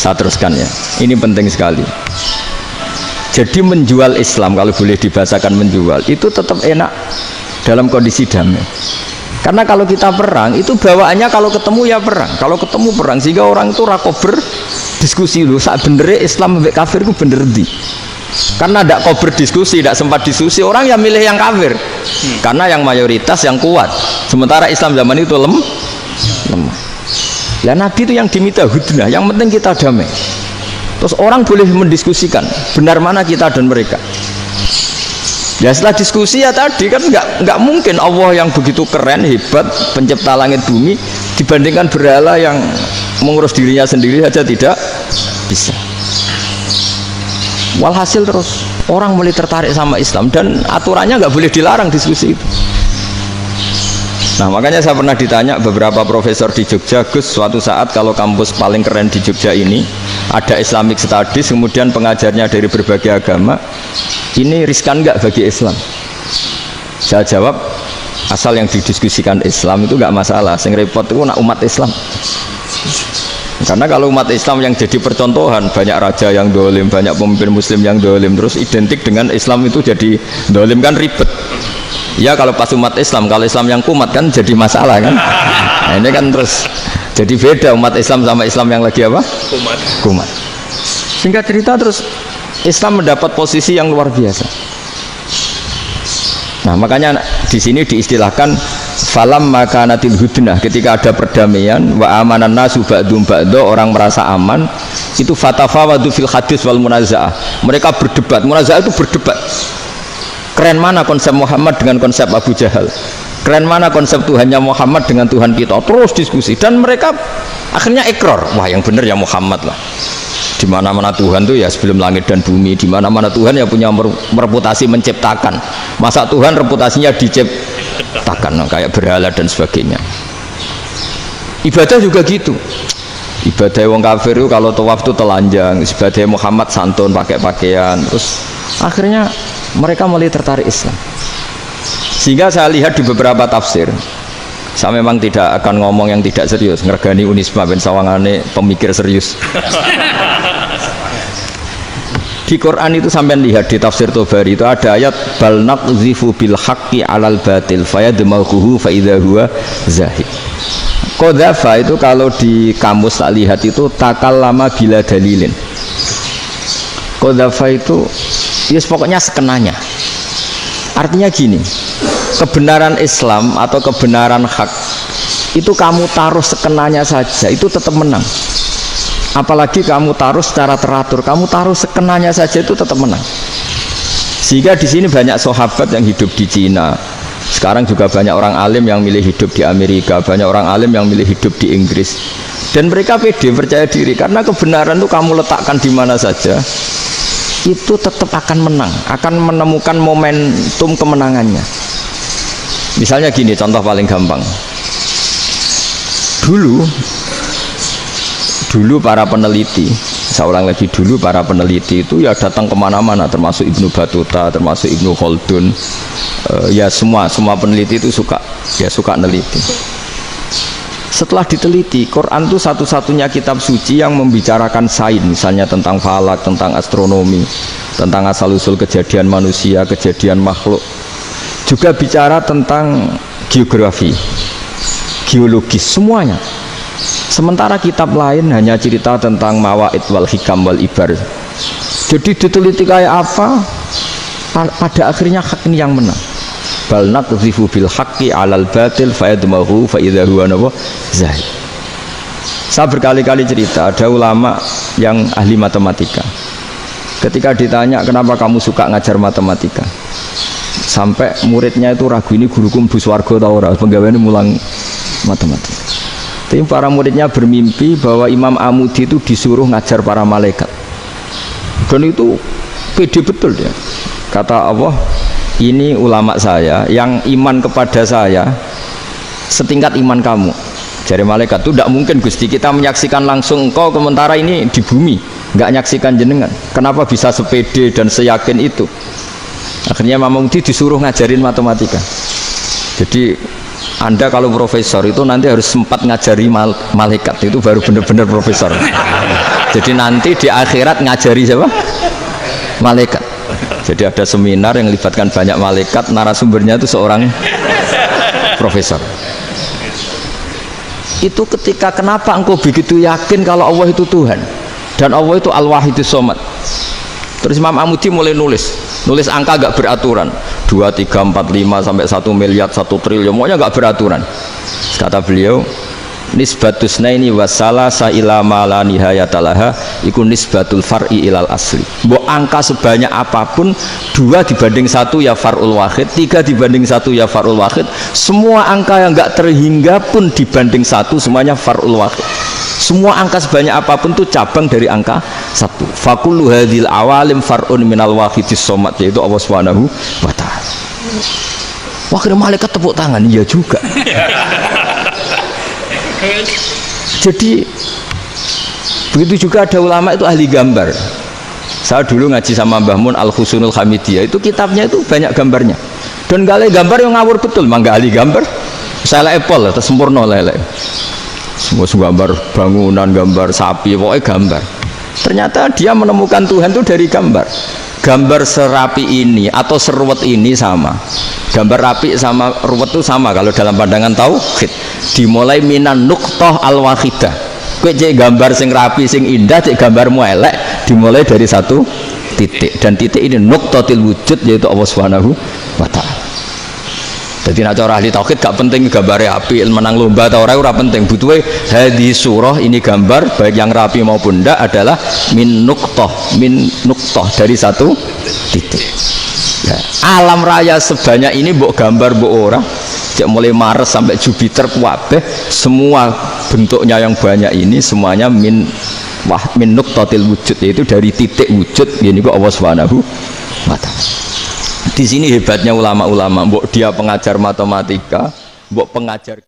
Saya teruskan ya, ini penting sekali. Jadi menjual Islam, kalau boleh dibahasakan menjual, itu tetap enak dalam kondisi damai. Karena kalau kita perang, itu bawaannya kalau ketemu ya perang, kalau ketemu perang, sehingga orang itu rakober diskusi dulu, saat bener Islam sampai kafir itu bener di. Karena tidak kober diskusi, tidak sempat diskusi, orang yang milih yang kafir. Karena yang mayoritas yang kuat, sementara Islam zaman itu lemah. Lah Nabi itu yang diminta hudnah, yang penting kita damai. Terus orang boleh mendiskusikan benar mana kita dan mereka. Ya setelah diskusi ya tadi kan nggak mungkin Allah yang begitu keren hebat pencipta langit bumi dibandingkan berhala yang mengurus dirinya sendiri saja tidak bisa. Walhasil terus orang mulai tertarik sama Islam dan aturannya nggak boleh dilarang diskusi itu. Nah makanya saya pernah ditanya beberapa profesor di Jogja, Gus, suatu saat kalau kampus paling keren di Jogja ini ada Islamic Studies, kemudian pengajarnya dari berbagai agama, ini riskan nggak bagi Islam? Saya jawab, asal yang didiskusikan Islam itu nggak masalah, sing repot itu nak umat Islam. Karena kalau umat Islam yang jadi percontohan, banyak raja yang dolim, banyak pemimpin muslim yang dolim, terus identik dengan Islam itu jadi dolim kan ribet. Ya kalau pas umat Islam, kalau Islam yang kumat kan jadi masalah kan. Nah, ini kan terus jadi beda umat Islam sama Islam yang lagi apa? Kumat. Singkat cerita terus Islam mendapat posisi yang luar biasa. Nah makanya di sini diistilahkan falam makanatil hudnah, ketika ada perdamaian wa amanan nasu ba'dum ba'do, orang merasa aman, itu fatafawadu fil hadis wal munazaah, mereka berdebat. Munazaah itu berdebat, keren mana konsep Muhammad dengan konsep Abu Jahal, keren mana konsep Tuhannya Muhammad dengan Tuhan kita, terus diskusi. Dan mereka akhirnya ikrar, wah yang benar ya Muhammad lah, di mana-mana Tuhan tuh ya sebelum langit dan bumi, di mana-mana Tuhan ya punya reputasi menciptakan, masa Tuhan reputasinya diciptakan, kayak berhala dan sebagainya. Ibadah juga gitu, ibadah wong kafir itu kalau tawaf itu telanjang, ibadah Muhammad santun pakai pakaian. Terus akhirnya mereka mulai tertarik Islam. Sehingga saya lihat di beberapa tafsir, saya memang tidak akan ngomong yang tidak serius, ngergani Unisma ben sawangane pemikir serius. Di Quran itu sampai lihat di tafsir Tobari itu ada ayat bal naqzifu bil haqqi 'alal batil fayadmaghuhu fa idza huwa zahid. Qadzafa itu kalau di kamus tak lihat itu takallama bila dalilin. Qadzafa itu yes, pokoknya sekenanya. Artinya gini, kebenaran Islam atau kebenaran hak itu kamu taruh sekenanya saja itu tetap menang. Apalagi kamu taruh secara teratur, kamu taruh sekenanya saja itu tetap menang. Sehingga di sini banyak sahabat yang hidup di Cina. Sekarang juga banyak orang alim yang milih hidup di Amerika, banyak orang alim yang milih hidup di Inggris. Dan mereka pede, percaya diri, karena kebenaran itu kamu letakkan di mana saja, itu tetap akan menang, akan menemukan momentum kemenangannya. Misalnya gini, contoh paling gampang. Dulu para peneliti, saya ulang lagi, dulu para peneliti itu ya datang kemana-mana, termasuk Ibnu Battuta, termasuk Ibnu Khaldun, ya semua peneliti itu suka neliti. Setelah diteliti, Quran itu satu-satunya kitab suci yang membicarakan sains, misalnya tentang falak, tentang astronomi, tentang asal-usul kejadian manusia, kejadian makhluk, juga bicara tentang geografi, geologis, semuanya. Sementara kitab lain hanya cerita tentang mawaid wal hikam wal ibar. Jadi diteliti kayak apa, pada akhirnya hak ini yang menang. Bal naqzifu bil haqqi 'alal batil fayadmaghu fa idza huwa zahid. Saya berkali-kali cerita, ada ulama yang ahli matematika. Ketika ditanya kenapa kamu suka ngajar matematika, sampai muridnya itu ragu, ini guruku mlebu swarga ta ora, penggaweane mulang matematika. Tapi para muridnya bermimpi bahwa Imam Amudi itu disuruh ngajar para malaikat, dan itu pede betul ya. Kata Allah, ini ulama saya yang iman kepada saya setingkat iman kamu. Jadi malaikat itu tidak mungkin Gusti, kita menyaksikan langsung engkau, sementara ini di bumi nggak nyaksikan jenengan, kenapa bisa sepede dan seyakin itu? Akhirnya Imam Amudi disuruh ngajarin matematika. Jadi Anda kalau profesor itu nanti harus sempat ngajari malaikat, itu baru benar-benar profesor. Jadi nanti di akhirat ngajari siapa? Malaikat. Jadi ada seminar yang melibatkan banyak malaikat, narasumbernya itu seorang profesor. Itu ketika kenapa engkau begitu yakin kalau Allah itu Tuhan dan Allah itu Al-Wahidus Shomad. Terus Imam Amudi mulai nulis angka gak beraturan 2, 3, 4, 5 sampai 1 miliar 1 triliun, pokoknya gak beraturan. Kata beliau, nisbatus naini wasalasa ila ma la nihayatalaha iku nisbatul far'i ilal asli. Mbok angka sebanyak apapun, 2 dibanding 1 ya far'ul wahid, 3 dibanding 1 ya far'ul wahid. Semua angka yang enggak terhingga pun dibanding 1 semuanya far'ul wahid. Semua angka sebanyak apapun itu cabang dari angka 1. Fakullu hadhil awalim far'un minal wahidis shomad, yaitu Allah Subhanahu wa ta'ala. Wah, kira malaikat tepuk tangan, iya juga. Jadi begitu juga ada ulama itu ahli gambar. Saya dulu ngaji sama Mbah Mun Al-Husunul Hamidiyah, itu kitabnya itu banyak gambarnya. Dan gale gambar yang ngawur betul, mangga ahli gambar. Saya Apple atau sempurna lele. Semua gambar bangunan, gambar sapi, pokoknya gambar. Ternyata dia menemukan Tuhan itu dari gambar. Gambar serapi ini atau seruwet ini sama. Gambar rapi sama ruwet itu sama kalau dalam pandangan tauhid. Dimulai minan nuqtah al-wahidah. Kowe cek gambar sing rapi sing indah, cek gambarmu elek, dimulai dari 1 titik. Dan titik ini nuqtatil wujud, yaitu Allah Subhanahu wa ta'ala. Jadi nak cara ahli tauhid gak penting gambarnya api, menang lomba atau ora penting. Butuhe hadis surah ini gambar baik yang rapi maupun ndak adalah min nuqtah dari 1 titik. Ya, alam raya sebanyak ini mbok gambar mbok ora, cek mulai Mars sampai Jupiter kabeh semua bentuknya yang banyak ini semuanya min nuqtatil wujud, yaitu dari titik wujud. Ini kok Allah Subhanahu wa ta'ala. Di sini hebatnya ulama-ulama, mbok dia pengajar matematika, mbok pengajar